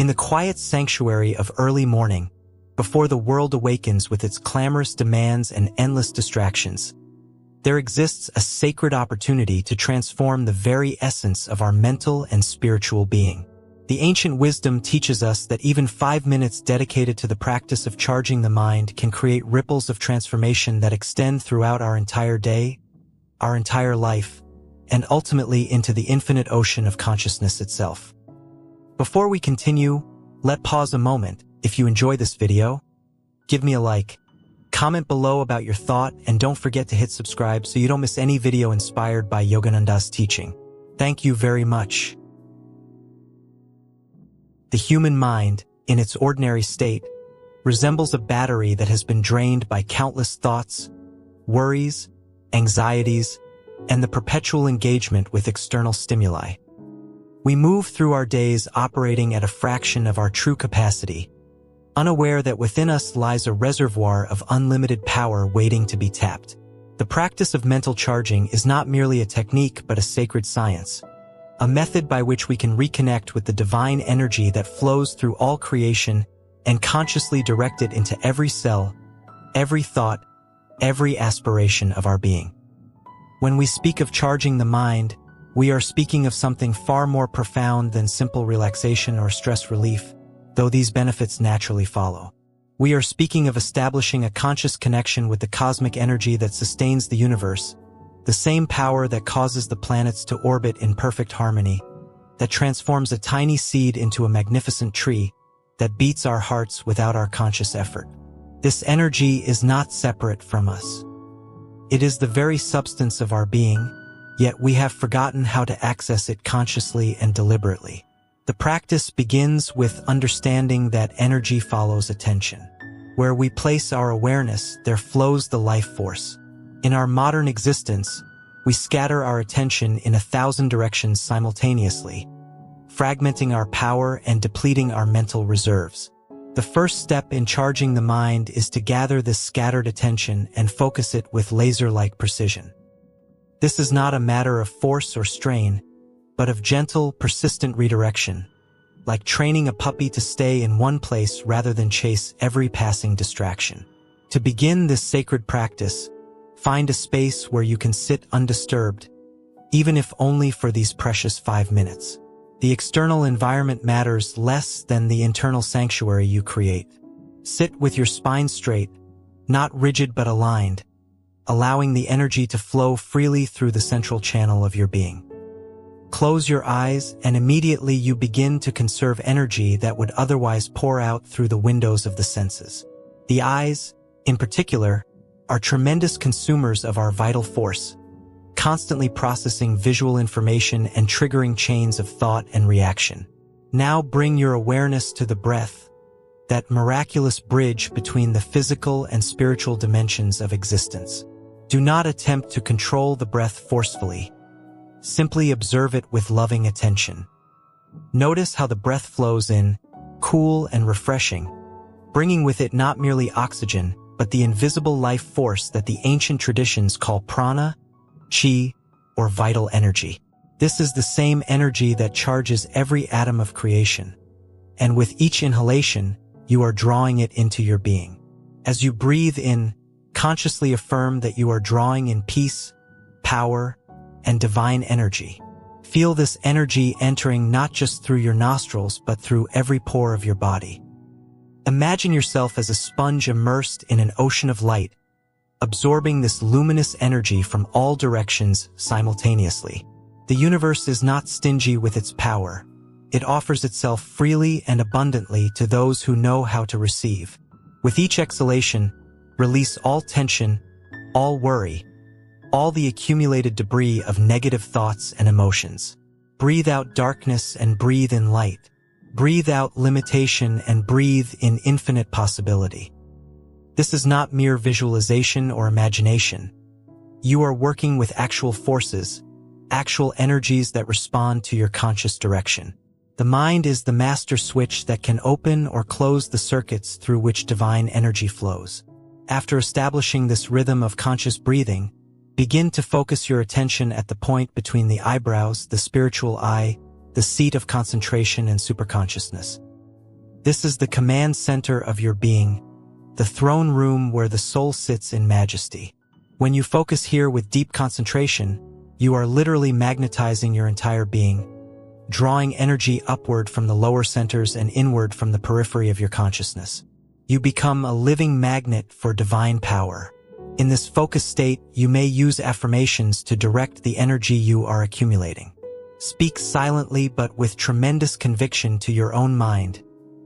In the quiet sanctuary of early morning, before the world awakens with its clamorous demands and endless distractions, there exists a sacred opportunity to transform the very essence of our mental and spiritual being. The ancient wisdom teaches us that even 5 minutes dedicated to the practice of charging the mind can create ripples of transformation that extend throughout our entire day, our entire life, and ultimately into the infinite ocean of consciousness itself. Before we continue, let's pause a moment. If you enjoy this video, give me a like, comment below about your thought, and don't forget to hit subscribe so you don't miss any video inspired by Yogananda's teaching. Thank you very much. The human mind, in its ordinary state, resembles a battery that has been drained by countless thoughts, worries, anxieties, and the perpetual engagement with external stimuli. We move through our days operating at a fraction of our true capacity, unaware that within us lies a reservoir of unlimited power waiting to be tapped. The practice of mental charging is not merely a technique but a sacred science, a method by which we can reconnect with the divine energy that flows through all creation and consciously direct it into every cell, every thought, every aspiration of our being. When we speak of charging the mind, we are speaking of something far more profound than simple relaxation or stress relief, though these benefits naturally follow. We are speaking of establishing a conscious connection with the cosmic energy that sustains the universe, the same power that causes the planets to orbit in perfect harmony, that transforms a tiny seed into a magnificent tree, that beats our hearts without our conscious effort. This energy is not separate from us. It is the very substance of our being, yet we have forgotten how to access it consciously and deliberately. The practice begins with understanding that energy follows attention. Where we place our awareness, there flows the life force. In our modern existence, we scatter our attention in 1,000 directions simultaneously, fragmenting our power and depleting our mental reserves. The first step in charging the mind is to gather this scattered attention and focus it with laser-like precision. This is not a matter of force or strain, but of gentle, persistent redirection, like training a puppy to stay in one place rather than chase every passing distraction. To begin this sacred practice, find a space where you can sit undisturbed, even if only for these precious 5 minutes. The external environment matters less than the internal sanctuary you create. Sit with your spine straight, not rigid but aligned, allowing the energy to flow freely through the central channel of your being. Close your eyes and immediately you begin to conserve energy that would otherwise pour out through the windows of the senses. The eyes, in particular, are tremendous consumers of our vital force, constantly processing visual information and triggering chains of thought and reaction. Now bring your awareness to the breath, that miraculous bridge between the physical and spiritual dimensions of existence. Do not attempt to control the breath forcefully. Simply observe it with loving attention. Notice how the breath flows in, cool and refreshing, bringing with it not merely oxygen, but the invisible life force that the ancient traditions call prana, chi, or vital energy. This is the same energy that charges every atom of creation. And with each inhalation, you are drawing it into your being. As you breathe in, consciously affirm that you are drawing in peace, power, and divine energy. Feel this energy entering not just through your nostrils, but through every pore of your body. Imagine yourself as a sponge immersed in an ocean of light, absorbing this luminous energy from all directions simultaneously. The universe is not stingy with its power. It offers itself freely and abundantly to those who know how to receive. With each exhalation, release all tension, all worry, all the accumulated debris of negative thoughts and emotions. Breathe out darkness and breathe in light. Breathe out limitation and breathe in infinite possibility. This is not mere visualization or imagination. You are working with actual forces, actual energies that respond to your conscious direction. The mind is the master switch that can open or close the circuits through which divine energy flows. After establishing this rhythm of conscious breathing, begin to focus your attention at the point between the eyebrows, the spiritual eye, the seat of concentration and superconsciousness. This is the command center of your being, the throne room where the soul sits in majesty. When you focus here with deep concentration, you are literally magnetizing your entire being, drawing energy upward from the lower centers and inward from the periphery of your consciousness. You become a living magnet for divine power. In this focused state, you may use affirmations to direct the energy you are accumulating. Speak silently but with tremendous conviction to your own mind,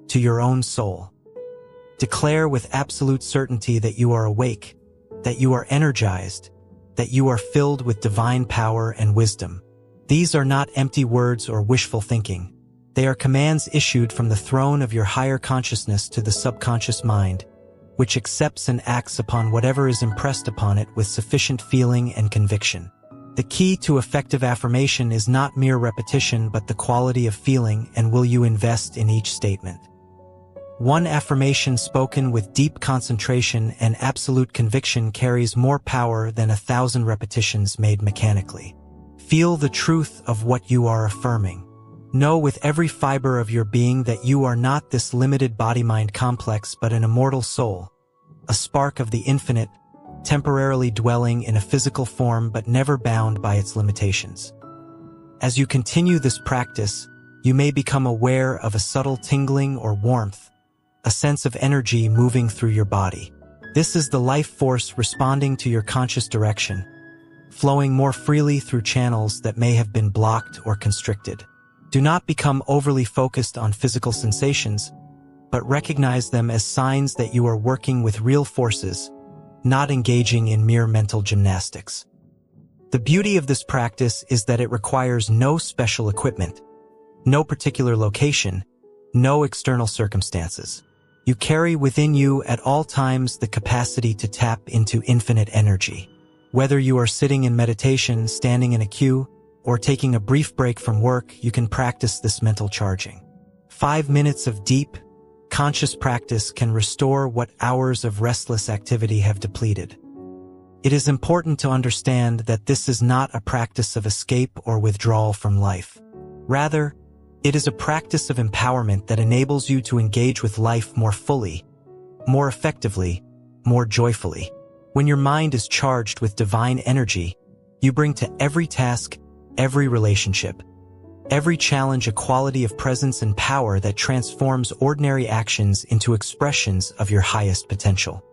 to your own soul. Declare with absolute certainty that you are awake, that you are energized, that you are filled with divine power and wisdom. These are not empty words or wishful thinking. They are commands issued from the throne of your higher consciousness to the subconscious mind, which accepts and acts upon whatever is impressed upon it with sufficient feeling and conviction. The key to effective affirmation is not mere repetition but the quality of feeling and will you invest in each statement. One affirmation spoken with deep concentration and absolute conviction carries more power than 1,000 repetitions made mechanically. Feel the truth of what you are affirming. Know with every fiber of your being that you are not this limited body-mind complex but an immortal soul, a spark of the infinite, temporarily dwelling in a physical form but never bound by its limitations. As you continue this practice, you may become aware of a subtle tingling or warmth, a sense of energy moving through your body. This is the life force responding to your conscious direction, flowing more freely through channels that may have been blocked or constricted. Do not become overly focused on physical sensations, but recognize them as signs that you are working with real forces, not engaging in mere mental gymnastics. The beauty of this practice is that it requires no special equipment, no particular location, no external circumstances. You carry within you at all times the capacity to tap into infinite energy. Whether you are sitting in meditation, standing in a queue, or taking a brief break from work, you can practice this mental charging. 5 minutes of deep, conscious practice can restore what hours of restless activity have depleted. It is important to understand that this is not a practice of escape or withdrawal from life. Rather, it is a practice of empowerment that enables you to engage with life more fully, more effectively, more joyfully. When your mind is charged with divine energy, you bring to every task, every relationship, every challenge a quality of presence and power that transforms ordinary actions into expressions of your highest potential.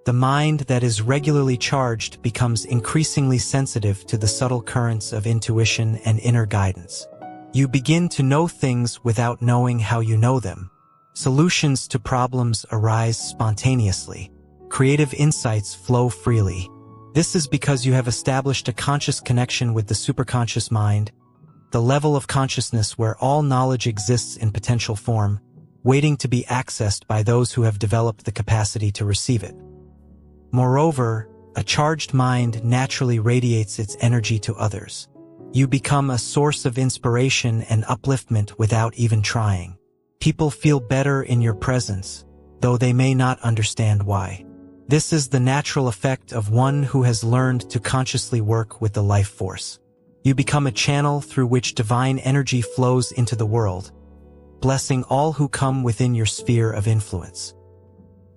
The mind that is regularly charged becomes increasingly sensitive to the subtle currents of intuition and inner guidance. You begin to know things without knowing how you know them. Solutions to problems arise spontaneously. Creative insights flow freely. This is because you have established a conscious connection with the superconscious mind, the level of consciousness where all knowledge exists in potential form, waiting to be accessed by those who have developed the capacity to receive it. Moreover, a charged mind naturally radiates its energy to others. You become a source of inspiration and upliftment without even trying. People feel better in your presence, though they may not understand why. This is the natural effect of one who has learned to consciously work with the life force. You become a channel through which divine energy flows into the world, blessing all who come within your sphere of influence.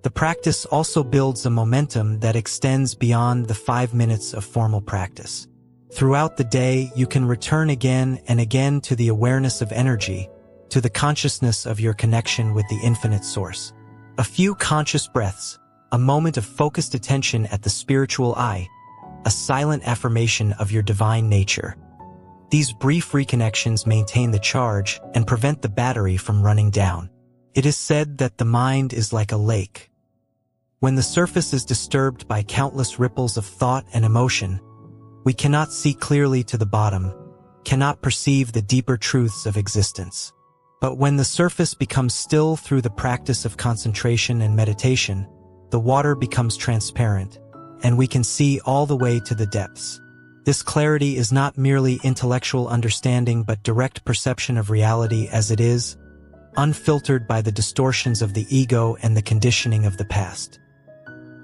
The practice also builds a momentum that extends beyond the 5 minutes of formal practice. Throughout the day, you can return again and again to the awareness of energy, to the consciousness of your connection with the infinite source. A few conscious breaths, a moment of focused attention at the spiritual eye, a silent affirmation of your divine nature. These brief reconnections maintain the charge and prevent the battery from running down. It is said that the mind is like a lake. When the surface is disturbed by countless ripples of thought and emotion, we cannot see clearly to the bottom, cannot perceive the deeper truths of existence. But when the surface becomes still through the practice of concentration and meditation, the water becomes transparent, and we can see all the way to the depths. This clarity is not merely intellectual understanding but direct perception of reality as it is, unfiltered by the distortions of the ego and the conditioning of the past.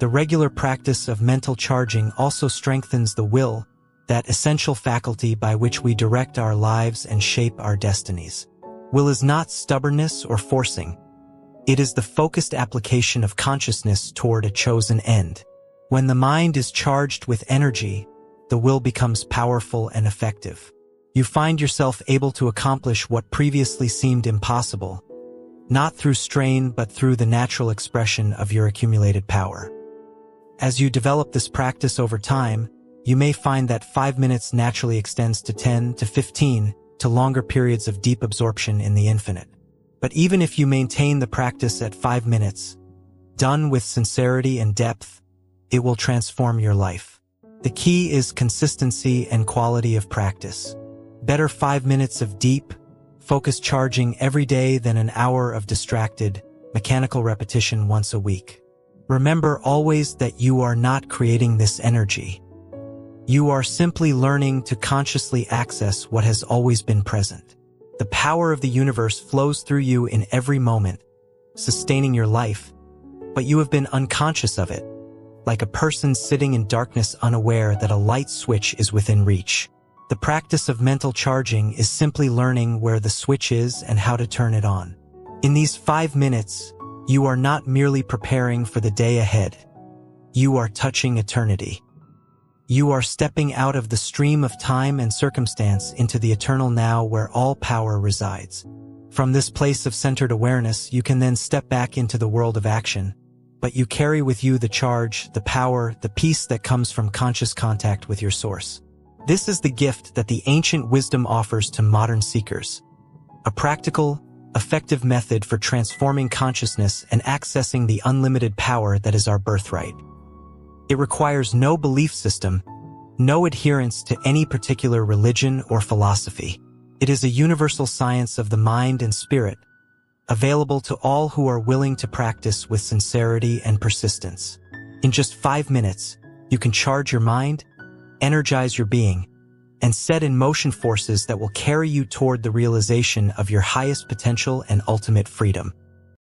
The regular practice of mental charging also strengthens the will, that essential faculty by which we direct our lives and shape our destinies. Will is not stubbornness or forcing. It is the focused application of consciousness toward a chosen end. When the mind is charged with energy, the will becomes powerful and effective. You find yourself able to accomplish what previously seemed impossible, not through strain but through the natural expression of your accumulated power. As you develop this practice over time, you may find that 5 minutes naturally extends to 10 to 15 to longer periods of deep absorption in the infinite. But even if you maintain the practice at 5 minutes, done with sincerity and depth, it will transform your life. The key is consistency and quality of practice. Better 5 minutes of deep, focused charging every day than an hour of distracted, mechanical repetition once a week. Remember always that you are not creating this energy. You are simply learning to consciously access what has always been present. The power of the universe flows through you in every moment, sustaining your life, but you have been unconscious of it, like a person sitting in darkness unaware that a light switch is within reach. The practice of mental charging is simply learning where the switch is and how to turn it on. In these 5 minutes, you are not merely preparing for the day ahead. You are touching eternity. You are stepping out of the stream of time and circumstance into the eternal now where all power resides. From this place of centered awareness, you can then step back into the world of action, but you carry with you the charge, the power, the peace that comes from conscious contact with your source. This is the gift that the ancient wisdom offers to modern seekers. A practical, effective method for transforming consciousness and accessing the unlimited power that is our birthright. It requires no belief system, no adherence to any particular religion or philosophy. It is a universal science of the mind and spirit, available to all who are willing to practice with sincerity and persistence. In just 5 minutes, you can charge your mind, energize your being, and set in motion forces that will carry you toward the realization of your highest potential and ultimate freedom.